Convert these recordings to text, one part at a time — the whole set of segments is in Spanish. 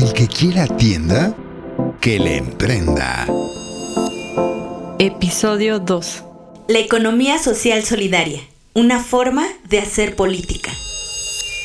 El que quiera tienda, que le emprenda. Episodio 2. La economía social solidaria, una forma de hacer política.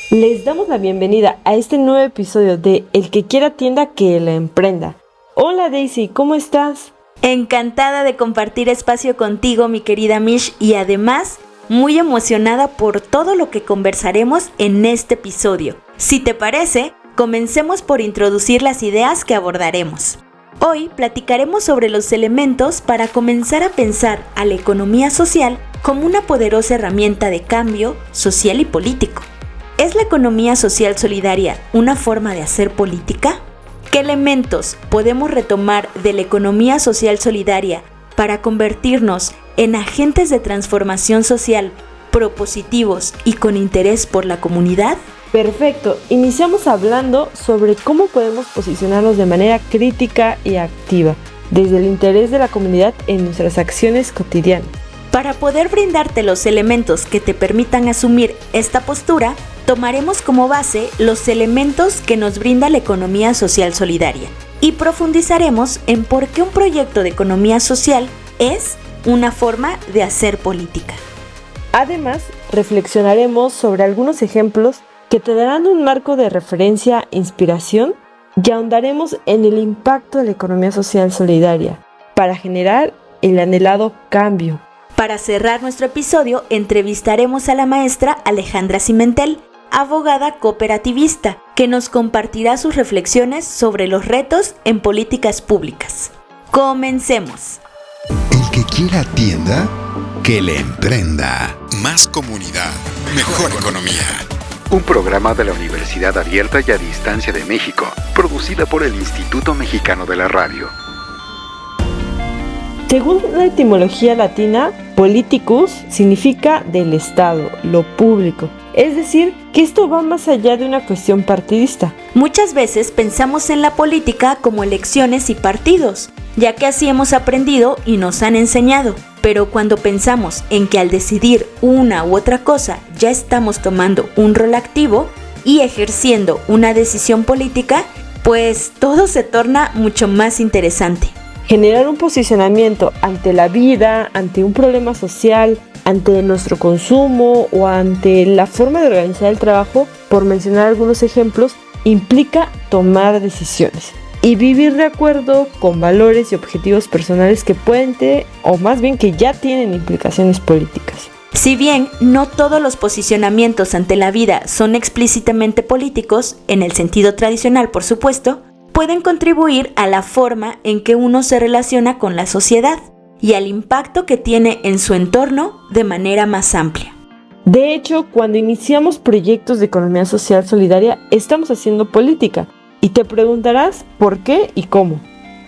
Les damos la bienvenida a este nuevo episodio de El que quiera tienda, que la emprenda. Hola Daisy, ¿cómo estás? Encantada de compartir espacio contigo, mi querida Mish, y además muy emocionada por todo lo que conversaremos en este episodio. Si te parece, comencemos por introducir las ideas que abordaremos. Hoy platicaremos sobre los elementos para comenzar a pensar a la economía social como una poderosa herramienta de cambio social y político. ¿Es la economía social solidaria una forma de hacer política? ¿Qué elementos podemos retomar de la economía social solidaria para convertirnos en agentes de transformación social propositivos y con interés por la comunidad? Perfecto, iniciamos hablando sobre cómo podemos posicionarnos de manera crítica y activa, desde el interés de la comunidad en nuestras acciones cotidianas. Para poder brindarte los elementos que te permitan asumir esta postura, tomaremos como base los elementos que nos brinda la economía social solidaria y profundizaremos en por qué un proyecto de economía social es una forma de hacer política. Además, reflexionaremos sobre algunos ejemplos que te darán un marco de referencia e inspiración y ahondaremos en el impacto de la economía social solidaria para generar el anhelado cambio. Para cerrar nuestro episodio, entrevistaremos a la maestra Alejandra Cimentel, abogada cooperativista, que nos compartirá sus reflexiones sobre los retos en políticas públicas. ¡Comencemos! El que quiera tienda, que le emprenda. Más comunidad, mejor economía. Un programa de la Universidad Abierta y a Distancia de México, producida por el Instituto Mexicano de la Radio. Según la etimología latina, politicus significa del Estado, lo público. Es decir, que esto va más allá de una cuestión partidista. Muchas veces pensamos en la política como elecciones y partidos, ya que así hemos aprendido y nos han enseñado. Pero cuando pensamos en que al decidir una u otra cosa ya estamos tomando un rol activo y ejerciendo una decisión política, pues todo se torna mucho más interesante. Generar un posicionamiento ante la vida, ante un problema social, ante nuestro consumo o ante la forma de organizar el trabajo, por mencionar algunos ejemplos, implica tomar decisiones y vivir de acuerdo con valores y objetivos personales que pueden tener, o más bien que ya tienen implicaciones políticas. Si bien no todos los posicionamientos ante la vida son explícitamente políticos, en el sentido tradicional por supuesto, pueden contribuir a la forma en que uno se relaciona con la sociedad y al impacto que tiene en su entorno de manera más amplia. De hecho, cuando iniciamos proyectos de economía social solidaria, estamos haciendo política. Y te preguntarás por qué y cómo.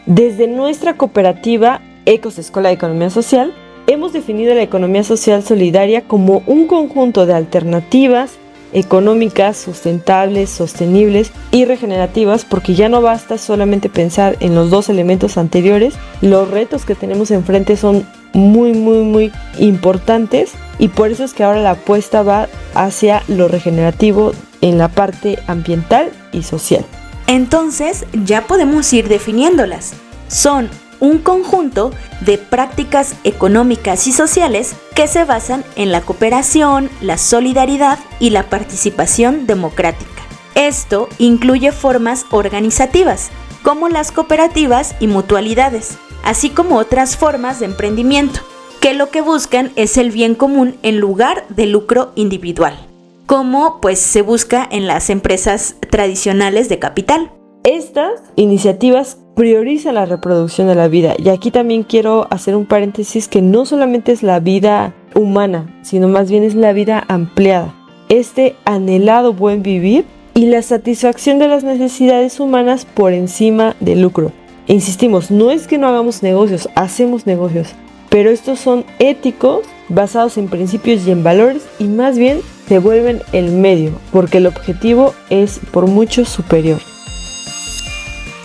Desde nuestra cooperativa Ecos Escuela de Economía Social, hemos definido la economía social solidaria como un conjunto de alternativas económicas, sustentables, sostenibles y regenerativas, porque ya no basta solamente pensar en los dos elementos anteriores. Los retos que tenemos enfrente son muy importantes y por eso es que ahora la apuesta va hacia lo regenerativo en la parte ambiental y social. Entonces ya podemos ir definiéndolas. Son un conjunto de prácticas económicas y sociales que se basan en la cooperación, la solidaridad y la participación democrática. Esto incluye formas organizativas, como las cooperativas y mutualidades, así como otras formas de emprendimiento, que lo que buscan es el bien común en lugar de lucro individual, como pues se busca en las empresas tradicionales de capital. Estas iniciativas priorizan la reproducción de la vida, y aquí también quiero hacer un paréntesis que no solamente es la vida humana, sino más bien es la vida ampliada, este anhelado buen vivir y la satisfacción de las necesidades humanas por encima del lucro. Insistimos, no es que no hagamos negocios, hacemos negocios, pero estos son éticos, basados en principios y en valores, y más bien se vuelven el medio, porque el objetivo es por mucho superior.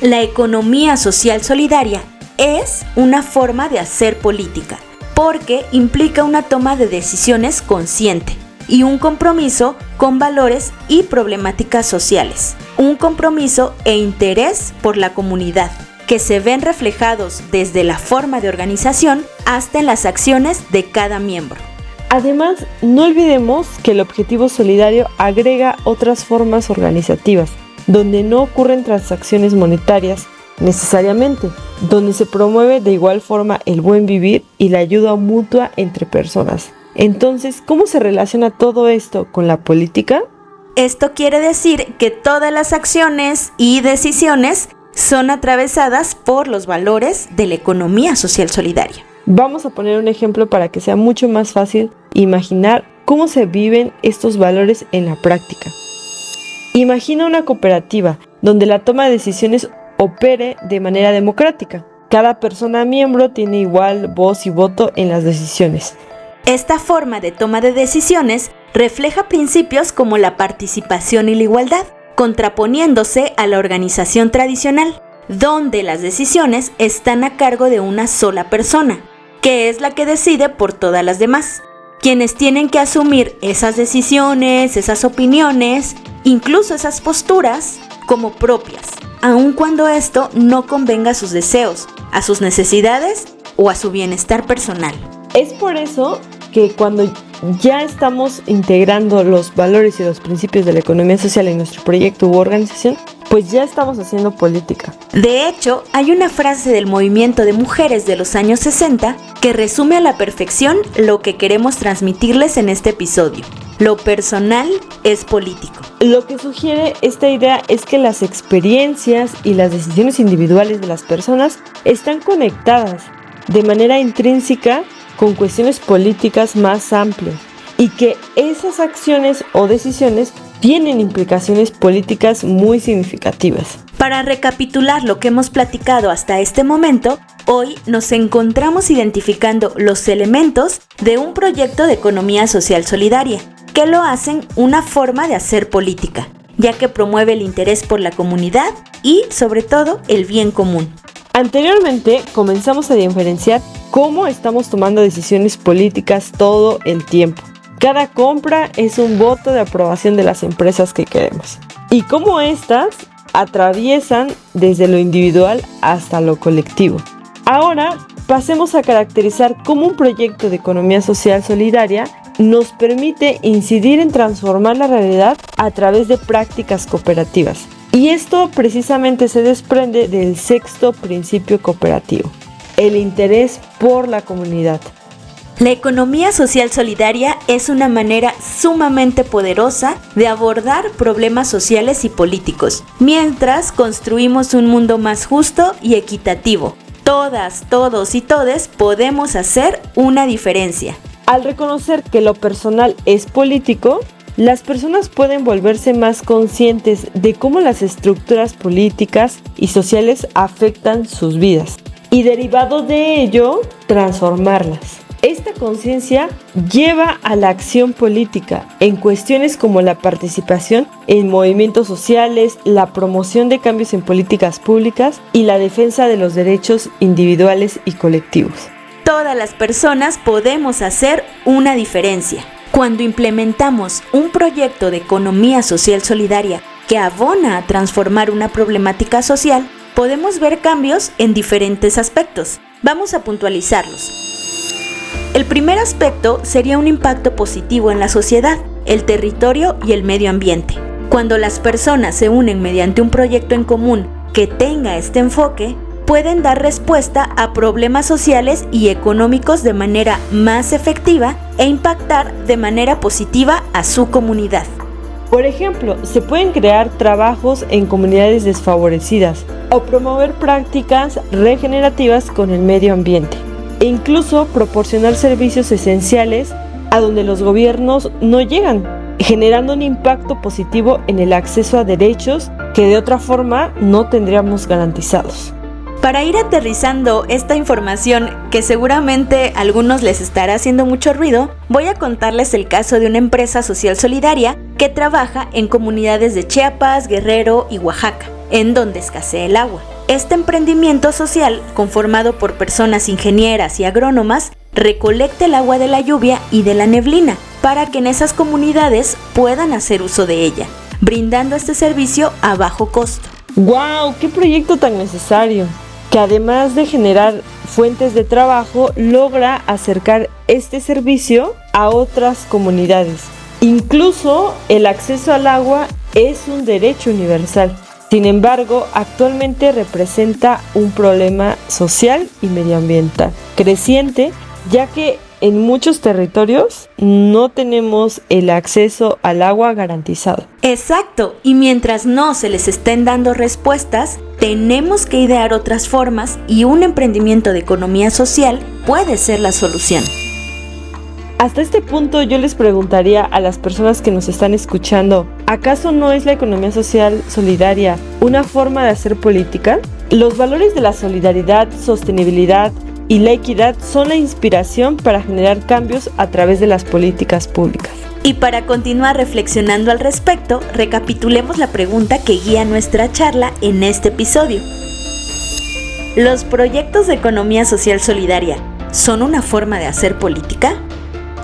La economía social solidaria es una forma de hacer política, porque implica una toma de decisiones consciente y un compromiso con valores y problemáticas sociales. un compromiso e interés por la comunidad, que se ven reflejados desde la forma de organización hasta en las acciones de cada miembro. Además, no olvidemos que el objetivo solidario agrega otras formas organizativas, donde no ocurren transacciones monetarias necesariamente, donde se promueve de igual forma el buen vivir y la ayuda mutua entre personas. Entonces, ¿cómo se relaciona todo esto con la política? Esto quiere decir que todas las acciones y decisiones son atravesadas por los valores de la economía social solidaria. Vamos a poner un ejemplo para que sea mucho más fácil imaginar cómo se viven estos valores en la práctica. Imagina una cooperativa donde la toma de decisiones opere de manera democrática. Cada persona miembro tiene igual voz y voto en las decisiones. Esta forma de toma de decisiones refleja principios como la participación y la igualdad, contraponiéndose a la organización tradicional, donde las decisiones están a cargo de una sola persona, que es la que decide por todas las demás, quienes tienen que asumir esas decisiones, esas opiniones, incluso esas posturas como propias, aun cuando esto no convenga a sus deseos, a sus necesidades o a su bienestar personal. Es por eso que cuando ya estamos integrando los valores y los principios de la economía social en nuestro proyecto u organización, pues ya estamos haciendo política. De hecho, hay una frase del movimiento de mujeres de los años 60 que resume a la perfección lo que queremos transmitirles en este episodio. Lo personal es político. Lo que sugiere esta idea es que las experiencias y las decisiones individuales de las personas están conectadas de manera intrínseca con cuestiones políticas más amplias y que esas acciones o decisiones tienen implicaciones políticas muy significativas. Para recapitular lo que hemos platicado hasta este momento, hoy nos encontramos identificando los elementos de un proyecto de economía social solidaria, que lo hacen una forma de hacer política, ya que promueve el interés por la comunidad y, sobre todo, el bien común. Anteriormente comenzamos a diferenciar cómo estamos tomando decisiones políticas todo el tiempo. Cada compra es un voto de aprobación de las empresas que queremos. Y cómo estas atraviesan desde lo individual hasta lo colectivo. Ahora pasemos a caracterizar cómo un proyecto de economía social solidaria nos permite incidir en transformar la realidad a través de prácticas cooperativas. Y esto precisamente se desprende del sexto principio cooperativo, el interés por la comunidad. La economía social solidaria es una manera sumamente poderosa de abordar problemas sociales y políticos, mientras construimos un mundo más justo y equitativo. Todas, todos y todes podemos hacer una diferencia. Al reconocer que lo personal es político, las personas pueden volverse más conscientes de cómo las estructuras políticas y sociales afectan sus vidas y, derivado de ello, transformarlas. Esta conciencia lleva a la acción política en cuestiones como la participación en movimientos sociales, la promoción de cambios en políticas públicas y la defensa de los derechos individuales y colectivos. Todas las personas podemos hacer una diferencia. Cuando implementamos un proyecto de economía social solidaria que abona a transformar una problemática social, podemos ver cambios en diferentes aspectos. Vamos a puntualizarlos. El primer aspecto sería un impacto positivo en la sociedad, el territorio y el medio ambiente. Cuando las personas se unen mediante un proyecto en común que tenga este enfoque, pueden dar respuesta a problemas sociales y económicos de manera más efectiva e impactar de manera positiva a su comunidad. Por ejemplo, se pueden crear trabajos en comunidades desfavorecidas o promover prácticas regenerativas con el medio ambiente, e incluso proporcionar servicios esenciales a donde los gobiernos no llegan, generando un impacto positivo en el acceso a derechos que de otra forma no tendríamos garantizados. Para ir aterrizando esta información que seguramente a algunos les estará haciendo mucho ruido, voy a contarles el caso de una empresa social solidaria que trabaja en comunidades de Chiapas, Guerrero y Oaxaca, en donde escasea el agua. Este emprendimiento social, conformado por personas ingenieras y agrónomas, recolecta el agua de la lluvia y de la neblina para que en esas comunidades puedan hacer uso de ella. brindando este servicio a bajo costo. ¡Guau! ¡Qué proyecto tan necesario! Que además de generar fuentes de trabajo, logra acercar este servicio a otras comunidades. Incluso el acceso al agua es un derecho universal. Sin embargo, actualmente representa un problema social y medioambiental creciente, ya que en muchos territorios no tenemos el acceso al agua garantizado. Exacto, y mientras no se les estén dando respuestas, tenemos que idear otras formas y un emprendimiento de economía social puede ser la solución. Hasta este punto yo les preguntaría a las personas que nos están escuchando, ¿acaso no es la economía social solidaria una forma de hacer política? Los valores de la solidaridad, sostenibilidad y la equidad son la inspiración para generar cambios a través de las políticas públicas. Y para continuar reflexionando al respecto, recapitulemos la pregunta que guía nuestra charla en este episodio. ¿Los proyectos de economía social solidaria son una forma de hacer política?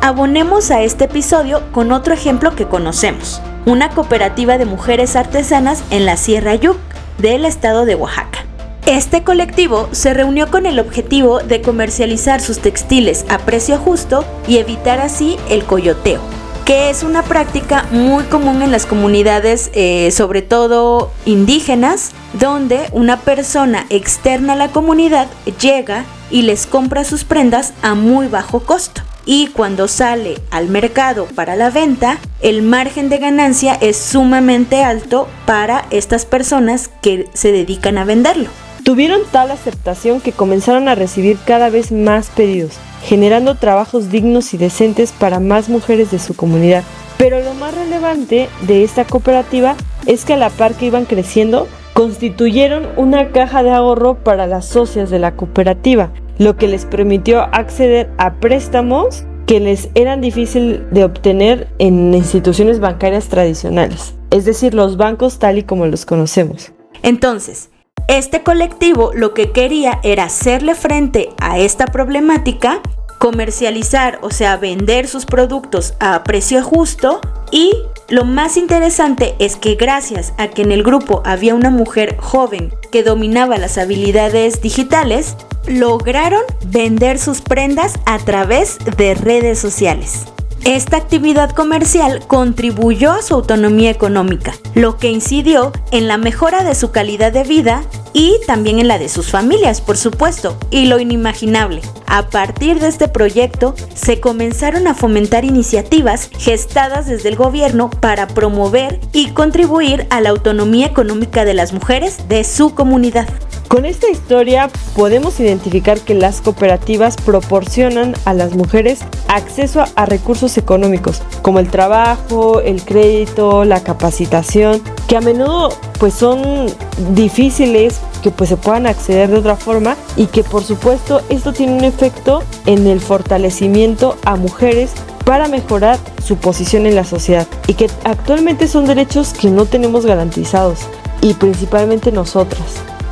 Abonemos a este episodio con otro ejemplo que conocemos, una cooperativa de mujeres artesanas en la Sierra Yuk del estado de Oaxaca. Este colectivo se reunió con el objetivo de comercializar sus textiles a precio justo y evitar así el coyoteo, que es una práctica muy común en las comunidades, sobre todo indígenas, donde una persona externa a la comunidad llega y les compra sus prendas a muy bajo costo. Y cuando sale al mercado para la venta, el margen de ganancia es sumamente alto para estas personas que se dedican a venderlo. Tuvieron tal aceptación que comenzaron a recibir cada vez más pedidos, generando trabajos dignos y decentes para más mujeres de su comunidad. Pero lo más relevante de esta cooperativa es que a la par que iban creciendo, constituyeron una caja de ahorro para las socias de la cooperativa, lo que les permitió acceder a préstamos que les eran difíciles de obtener en instituciones bancarias tradicionales, es decir, los bancos tal y como los conocemos. Entonces, este colectivo lo que quería era hacerle frente a esta problemática, comercializar, o sea, vender sus productos a precio justo, y lo más interesante es que gracias a que en el grupo había una mujer joven que dominaba las habilidades digitales, lograron vender sus prendas a través de redes sociales. Esta actividad comercial contribuyó a su autonomía económica, lo que incidió en la mejora de su calidad de vida y también en la de sus familias, por supuesto, y lo inimaginable. A partir de este proyecto, se comenzaron a fomentar iniciativas gestadas desde el gobierno para promover y contribuir a la autonomía económica de las mujeres de su comunidad. Con esta historia podemos identificar que las cooperativas proporcionan a las mujeres acceso a recursos económicos como el trabajo, el crédito, la capacitación, que a menudo pues son difíciles que pues se puedan acceder de otra forma, y que por supuesto esto tiene un efecto en el fortalecimiento a mujeres para mejorar su posición en la sociedad, y que actualmente son derechos que no tenemos garantizados, y principalmente nosotras.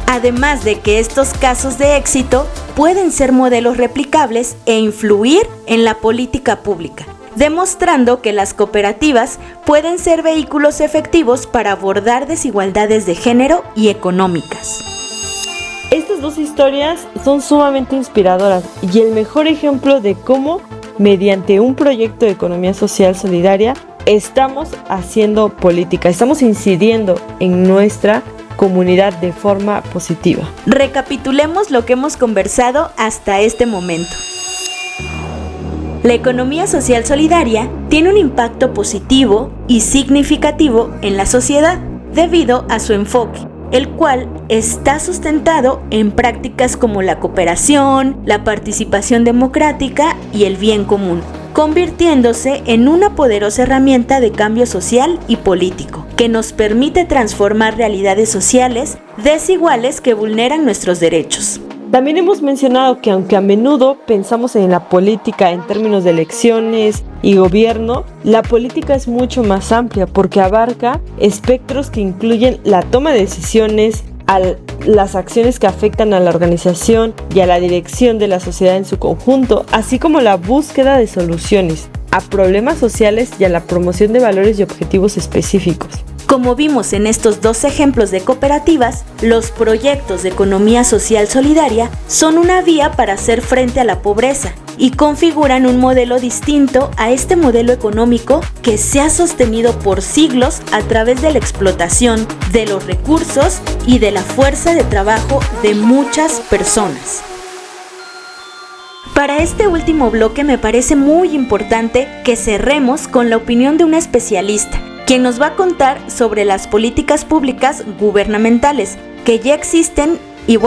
Además de que estos casos de éxito pueden ser modelos replicables e influir en la política pública, demostrando que las cooperativas pueden ser vehículos efectivos para abordar desigualdades de género y económicas. Estas dos historias son sumamente inspiradoras y el mejor ejemplo de cómo, mediante un proyecto de economía social solidaria, estamos haciendo política, estamos incidiendo en nuestra comunidad de forma positiva. Recapitulemos lo que hemos conversado hasta este momento. La economía social solidaria tiene un impacto positivo y significativo en la sociedad debido a su enfoque, el cual está sustentado en prácticas como la cooperación, la participación democrática y el bien común, convirtiéndose en una poderosa herramienta de cambio social y político, que nos permite transformar realidades sociales desiguales que vulneran nuestros derechos. También hemos mencionado que aunque a menudo pensamos en la política en términos de elecciones y gobierno, la política es mucho más amplia porque abarca espectros que incluyen la toma de decisiones, las acciones que afectan a la organización y a la dirección de la sociedad en su conjunto, así como la búsqueda de soluciones a problemas sociales y a la promoción de valores y objetivos específicos. Como vimos en estos dos ejemplos de cooperativas, los proyectos de economía social solidaria son una vía para hacer frente a la pobreza y configuran un modelo distinto a este modelo económico que se ha sostenido por siglos a través de la explotación de los recursos y de la fuerza de trabajo de muchas personas. Para este último bloque me parece muy importante que cerremos con la opinión de una especialista, quien nos va a contar sobre las políticas públicas gubernamentales que ya existen y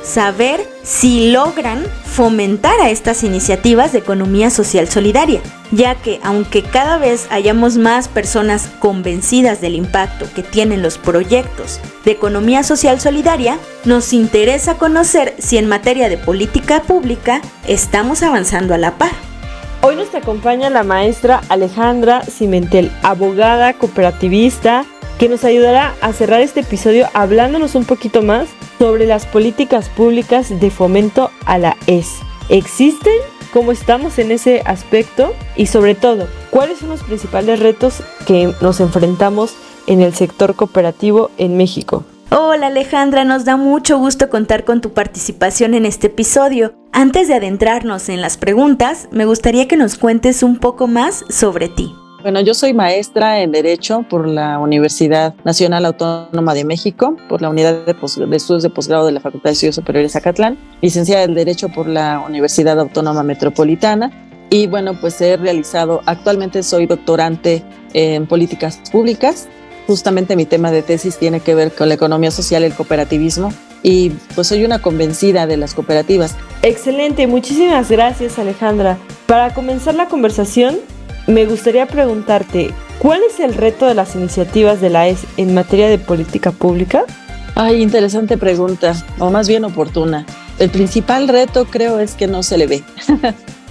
saber si logran fomentar a estas iniciativas de economía social solidaria, ya que aunque cada vez hayamos más personas convencidas del impacto que tienen los proyectos de economía social solidaria, nos interesa conocer si en materia de política pública estamos avanzando a la par. Hoy nos acompaña la maestra Alejandra Cimentel, abogada cooperativista, que nos ayudará a cerrar este episodio hablándonos un poquito más sobre las políticas públicas de fomento a la ES. ¿Existen? ¿Cómo estamos en ese aspecto? Y sobre todo, ¿cuáles son los principales retos que nos enfrentamos en el sector cooperativo en México? Hola Alejandra, nos da mucho gusto contar con tu participación en este episodio. Antes de adentrarnos en las preguntas, me gustaría que nos cuentes un poco más sobre ti. Bueno, yo soy maestra en Derecho por la Universidad Nacional Autónoma de México, por la Unidad de Estudios de Posgrado de la Facultad de Estudios Superiores Zacatlán, licenciada en Derecho por la Universidad Autónoma Metropolitana y actualmente soy doctorante en Políticas Públicas. Justamente mi tema de tesis tiene que ver con la economía social y el cooperativismo y pues soy una convencida de las cooperativas. Excelente, muchísimas gracias Alejandra. Para comenzar la conversación, me gustaría preguntarte, ¿cuál es el reto de las iniciativas de la ES en materia de política pública? Ay, interesante pregunta, o más bien oportuna. El principal reto creo es que no se le ve.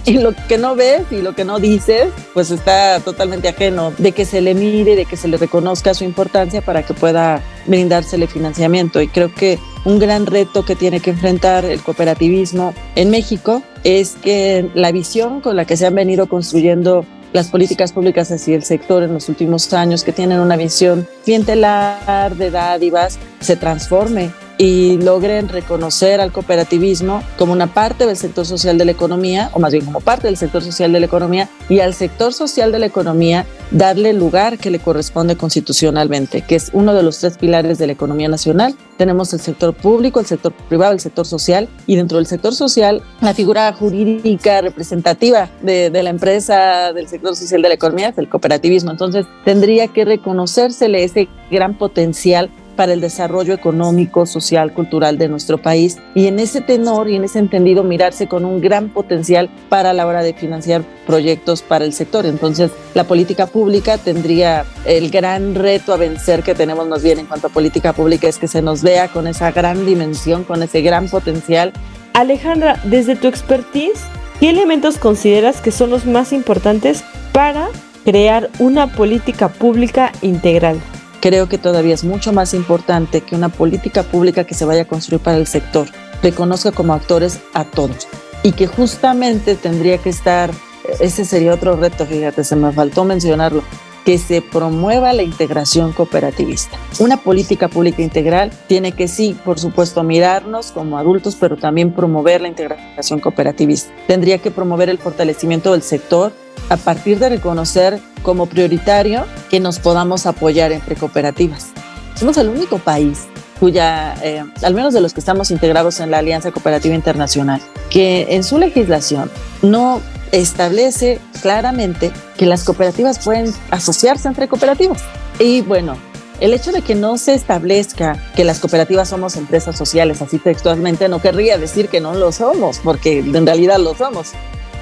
Y lo que no ves y lo que no dices, pues está totalmente ajeno de que se le mire, de que se le reconozca su importancia para que pueda brindársele financiamiento. Y creo que un gran reto que tiene que enfrentar el cooperativismo en México es que la visión con la que se han venido construyendo las políticas públicas hacia el sector en los últimos años, que tienen una visión clientelar, de dádivas, se transforme y logren reconocer al cooperativismo como una parte del sector social de la economía, o más bien como parte del sector social de la economía, y al sector social de la economía darle el lugar que le corresponde constitucionalmente, que es uno de los 3 pilares de la economía nacional. Tenemos el sector público, el sector privado, el sector social, y dentro del sector social, la figura jurídica representativa de la empresa del sector social de la economía es el cooperativismo. Entonces, tendría que reconocérsele ese gran potencial para el desarrollo económico, social, cultural de nuestro país, y en ese tenor y en ese entendido mirarse con un gran potencial para la hora de financiar proyectos para el sector. Entonces, la política pública tendría el gran reto a vencer que tenemos más bien en cuanto a política pública, es que se nos vea con esa gran dimensión, con ese gran potencial. Alejandra, desde tu expertise, ¿qué elementos consideras que son los más importantes para crear una política pública integral? Creo que todavía es mucho más importante que una política pública que se vaya a construir para el sector reconozca como actores a todos, y que justamente tendría que estar, ese sería otro reto, fíjate, se me faltó mencionarlo, que se promueva la integración cooperativista. Una política pública integral tiene que, sí, por supuesto, mirarnos como adultos, pero también promover la integración cooperativista. Tendría que promover el fortalecimiento del sector a partir de reconocer como prioritario que nos podamos apoyar entre cooperativas. Somos el único país cuya, al menos de los que estamos integrados en la Alianza Cooperativa Internacional, que en su legislación no establece claramente que las cooperativas pueden asociarse entre cooperativas. Y bueno, el hecho de que no se establezca que las cooperativas somos empresas sociales, así textualmente, no querría decir que no lo somos, porque en realidad lo somos.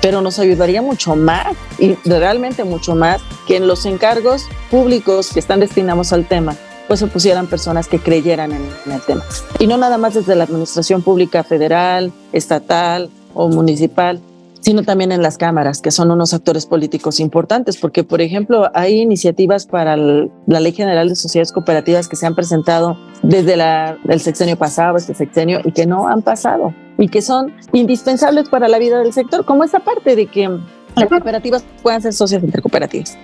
Pero nos ayudaría mucho más, y realmente mucho más, que en los encargos públicos que están destinados al tema, pues se pusieran personas que creyeran en el tema. Y no nada más desde la administración pública federal, estatal o municipal, sino también en las cámaras, que son unos actores políticos importantes, porque, por ejemplo, hay iniciativas para la Ley General de Sociedades Cooperativas que se han presentado desde el sexenio pasado, este sexenio, y que no han pasado, y que son indispensables para la vida del sector, como esa parte de que las cooperativas puedan ser socias entre cooperativas.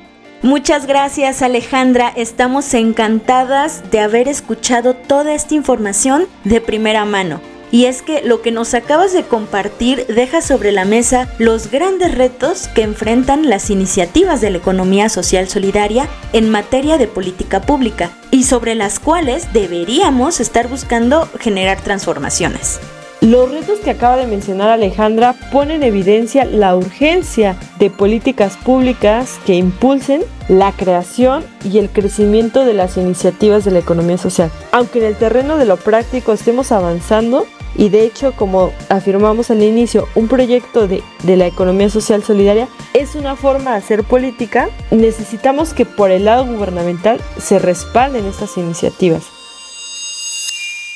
Muchas gracias, Alejandra. Estamos encantadas de haber escuchado toda esta información de primera mano. Y es que lo que nos acabas de compartir deja sobre la mesa los grandes retos que enfrentan las iniciativas de la economía social solidaria en materia de política pública y sobre las cuales deberíamos estar buscando generar transformaciones. Los retos que acaba de mencionar Alejandra ponen en evidencia la urgencia de políticas públicas que impulsen la creación y el crecimiento de las iniciativas de la economía social. Aunque en el terreno de lo práctico estemos avanzando, y de hecho, como afirmamos al inicio, un proyecto de la economía social solidaria es una forma de hacer política, necesitamos que por el lado gubernamental se respalden estas iniciativas.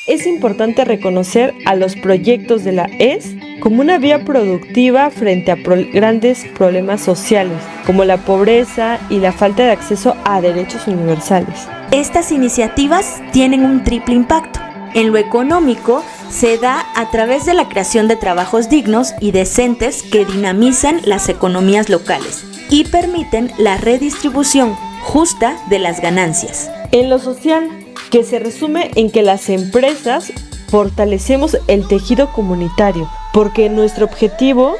Es importante reconocer a los proyectos de la ES como una vía productiva frente a grandes problemas sociales, como la pobreza y la falta de acceso a derechos universales. Estas iniciativas tienen un triple impacto. En lo económico, se da a través de la creación de trabajos dignos y decentes que dinamizan las economías locales y permiten la redistribución justa de las ganancias. En lo social, que se resume en que las empresas fortalecemos el tejido comunitario, porque nuestro objetivo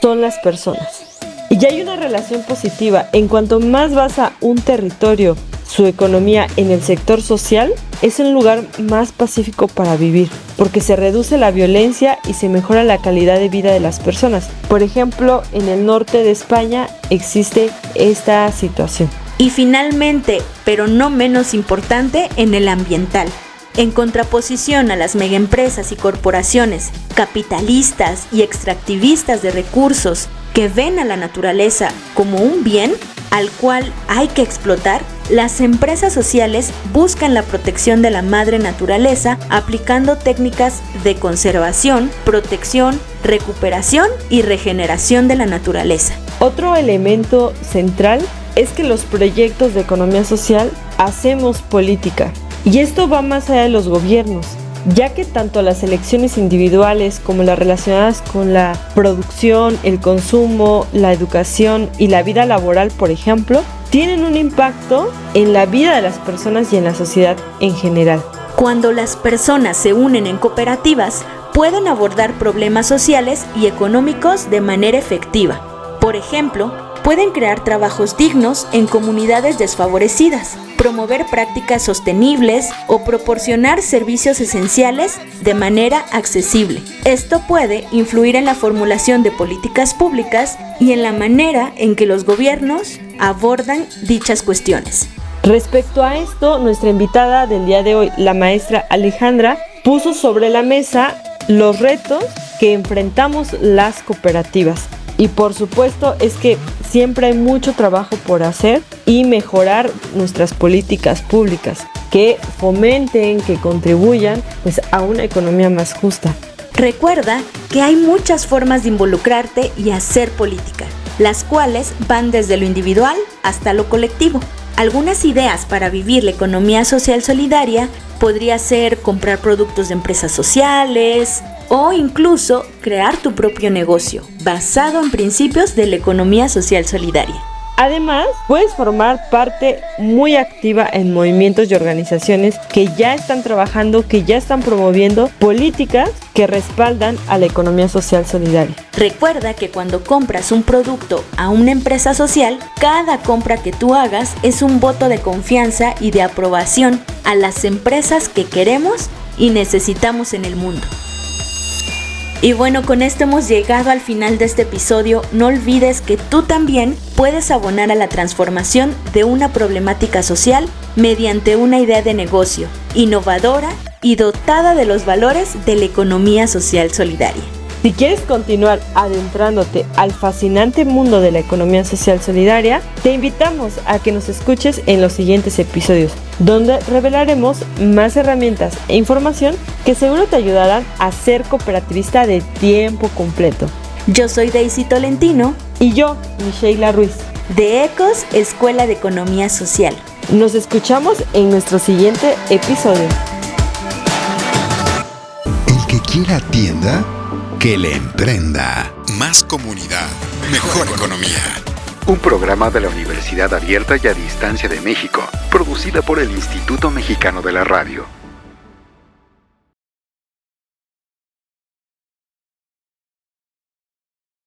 son las personas. Y ya hay una relación positiva. En cuanto más basa un territorio su economía en el sector social, es un lugar más pacífico para vivir, porque se reduce la violencia y se mejora la calidad de vida de las personas. Por ejemplo, en el norte de España existe esta situación. Y finalmente, pero no menos importante, en el ambiental. En contraposición a las megaempresas y corporaciones capitalistas y extractivistas de recursos que ven a la naturaleza como un bien al cual hay que explotar, las empresas sociales buscan la protección de la madre naturaleza aplicando técnicas de conservación, protección, recuperación y regeneración de la naturaleza. Otro elemento central es que los proyectos de economía social hacemos política. Y esto va más allá de los gobiernos, ya que tanto las elecciones individuales como las relacionadas con la producción, el consumo, la educación y la vida laboral, por ejemplo, tienen un impacto en la vida de las personas y en la sociedad en general. Cuando las personas se unen en cooperativas, pueden abordar problemas sociales y económicos de manera efectiva. Por ejemplo, pueden crear trabajos dignos en comunidades desfavorecidas, promover prácticas sostenibles o proporcionar servicios esenciales de manera accesible. Esto puede influir en la formulación de políticas públicas y en la manera en que los gobiernos abordan dichas cuestiones. Respecto a esto, nuestra invitada del día de hoy, la maestra Alejandra, puso sobre la mesa los retos que enfrentamos las cooperativas. Y por supuesto es que siempre hay mucho trabajo por hacer y mejorar nuestras políticas públicas que fomenten, que contribuyan a una economía más justa. Recuerda que hay muchas formas de involucrarte y hacer política, las cuales van desde lo individual hasta lo colectivo. Algunas ideas para vivir la economía social solidaria podría ser comprar productos de empresas sociales o incluso crear tu propio negocio basado en principios de la economía social solidaria. Además, puedes formar parte muy activa en movimientos y organizaciones que ya están trabajando, que ya están promoviendo políticas que respaldan a la economía social solidaria. Recuerda que cuando compras un producto a una empresa social, cada compra que tú hagas es un voto de confianza y de aprobación a las empresas que queremos y necesitamos en el mundo. Y bueno, con esto hemos llegado al final de este episodio. No olvides que tú también puedes abonar a la transformación de una problemática social mediante una idea de negocio innovadora y dotada de los valores de la economía social solidaria. Si quieres continuar adentrándote al fascinante mundo de la economía social solidaria, te invitamos a que nos escuches en los siguientes episodios, donde revelaremos más herramientas e información que seguro te ayudarán a ser cooperativista de tiempo completo. Yo soy Daisy Tolentino. Y yo, Micheila Ruiz, de ECOS, Escuela de Economía Social. Nos escuchamos en nuestro siguiente episodio. El que quiera tienda, que le emprenda. Más comunidad, mejor economía. un programa de la Universidad Abierta y a Distancia de México, producida por el Instituto Mexicano de la Radio.